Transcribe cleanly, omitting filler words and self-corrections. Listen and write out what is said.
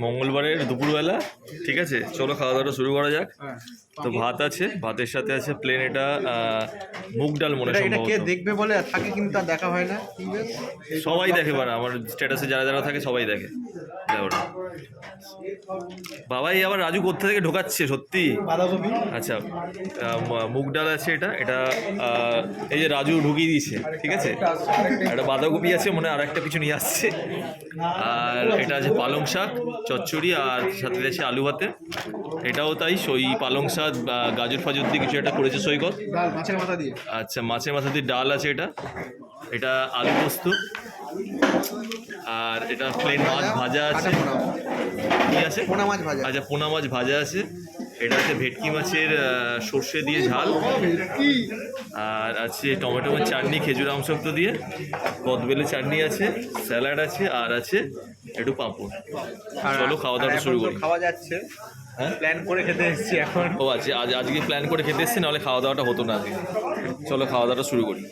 মঙ্গলবারের দুপুরবেলা, ঠিক আছে, চলো খাওয়া দাওয়াটা শুরু করা যাক। তো ভাত আছে, ভাতের সাথে আছে প্লেন এটা মুগ ডাল মনে সম্ভবত। কে দেখবে বলে থাকে কিন্তু আর দেখা হয় না। সবাই দেখে, বারা আমার স্ট্যাটাসে যারা যারা থাকে সবাই দেখে। বাবাই আবার রাজু কোথা থেকে ঢোকাচ্ছে সত্যি। বাঁধাকপি, আচ্ছা, মুগ ডাল আছে, এটা এটা এই যে রাজু ঢুকিয়ে দিয়েছে, ঠিক আছে। একটা বাঁধাকপি আছে, মনে হয় আর একটা কিছু নিয়ে আসছে। আর এটা আছে পালং শাক চচ্চড়ি, আর সাথে আছে আলু ভাতে। এটাও তাই, সই পালং শাক গাজর ফাজর দিয়ে কিছু একটা করেছে সৈকত। ডাল মাছের মাথা দিয়ে। আচ্ছা, মাছের মাথা দিয়ে ডাল আছে, এটা এটা আলু পোস্ত, আর এটা প্লেন মাছ ভাজা আছে। কি আছে? পোনা মাছ ভাজা। আচ্ছা, পোনা মাছ ভাজা আছে। এটা আছে ভেটকি মাছের সর্ষে দিয়ে ঝাল, আর আছে টমেটো চাটনি খেজুর আমসক্ত দিয়ে, কদবেলের চাটনি আছে, স্যালাড আছে, আর আছে একটু পাঁপড়। চলো খাওয়া দাওয়া শুরু করি। খাওয়া যাচ্ছে, হ্যাঁ, প্ল্যান করে খেতে এসেছি এখন। ও আচ্ছা, আজকে প্ল্যান করে খেতে এসছি, নাহলে খাওয়া দাওয়াটা হতো না আজকে। চলো খাওয়া দাওয়াটা শুরু করি।